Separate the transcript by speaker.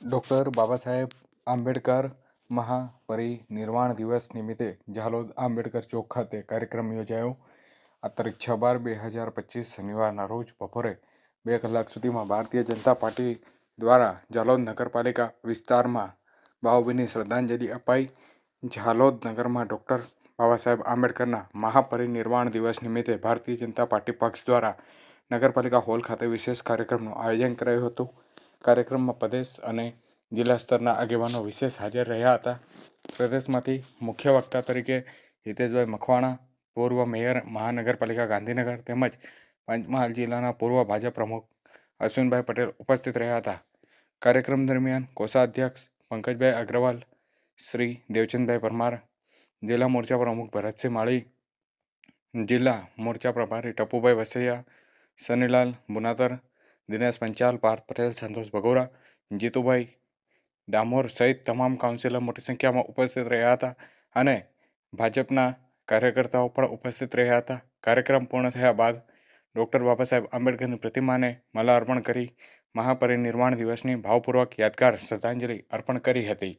Speaker 1: Doctor Baba Saheb Ambedkar મહાપરિનિર્વાણ દિવસ નિમિત્તે ઝાલોદ આંબેડકર ચોક ખાતે કાર્યક્રમ યોજાયો. આ તારીખ 6/12/2025 શનિવારના રોજ બપોરે 2 કલાક સુધીમાં ભારતીય જનતા પાર્ટી દ્વારા ઝાલોદ નગરપાલિકા વિસ્તારમાં ભાવભીની શ્રદ્ધાંજલિ અપાઈ. ઝાલોદ નગરમાં ડૉક્ટર બાબા સાહેબ આંબેડકરના મહાપરિનિર્વાણ દિવસ નિમિત્તે ભારતીય જનતા પાર્ટી પક્ષ દ્વારા નગરપાલિકા હોલ ખાતે વિશેષ કાર્યક્રમનું આયોજન કરાયું હતું. કાર્યક્રમમાં પ્રદેશ અને જિલ્લા સ્તરના આગેવાનો વિશેષ હાજર રહ્યા હતા. પ્રદેશમાંથી મુખ્ય વક્તા તરીકે હિતેશભાઈ મકવાણા, પૂર્વ મેયર મહાનગરપાલિકા ગાંધીનગર તેમજ પંચમહાલ જિલ્લાના પૂર્વ ભાજપ પ્રમુખ અશ્વિનભાઈ પટેલ ઉપસ્થિત રહ્યા હતા. કાર્યક્રમ દરમિયાન કોષાધ્યક્ષ પંકજભાઈ અગ્રવાલ, શ્રી દેવચંદભાઈ પરમાર, જિલ્લા મોરચા પ્રમુખ ભરતસિંહ માળી, જિલ્લા મોરચા પ્રભારી ટપુભાઈ વસૈયા, સનીલાલ બુનાતર, દિનેશ પંચાલ, પાર્થ પટેલ, સંતોષ ભગોરા, જીતુભાઈ ડામોર સહિત તમામ કાઉન્સિલર મોટી સંખ્યામાં ઉપસ્થિત રહ્યા હતા અને ભાજપના કાર્યકર્તાઓ પણ ઉપસ્થિત રહ્યા હતા. કાર્યક્રમ પૂર્ણ થયા બાદ ડૉક્ટર બાબા સાહેબ આંબેડકરની પ્રતિમાને માલા અર્પણ કરી મહાપરિનિર્વાણ દિવસની ભાવપૂર્વક યાદગાર શ્રદ્ધાંજલિ અર્પણ કરી હતી.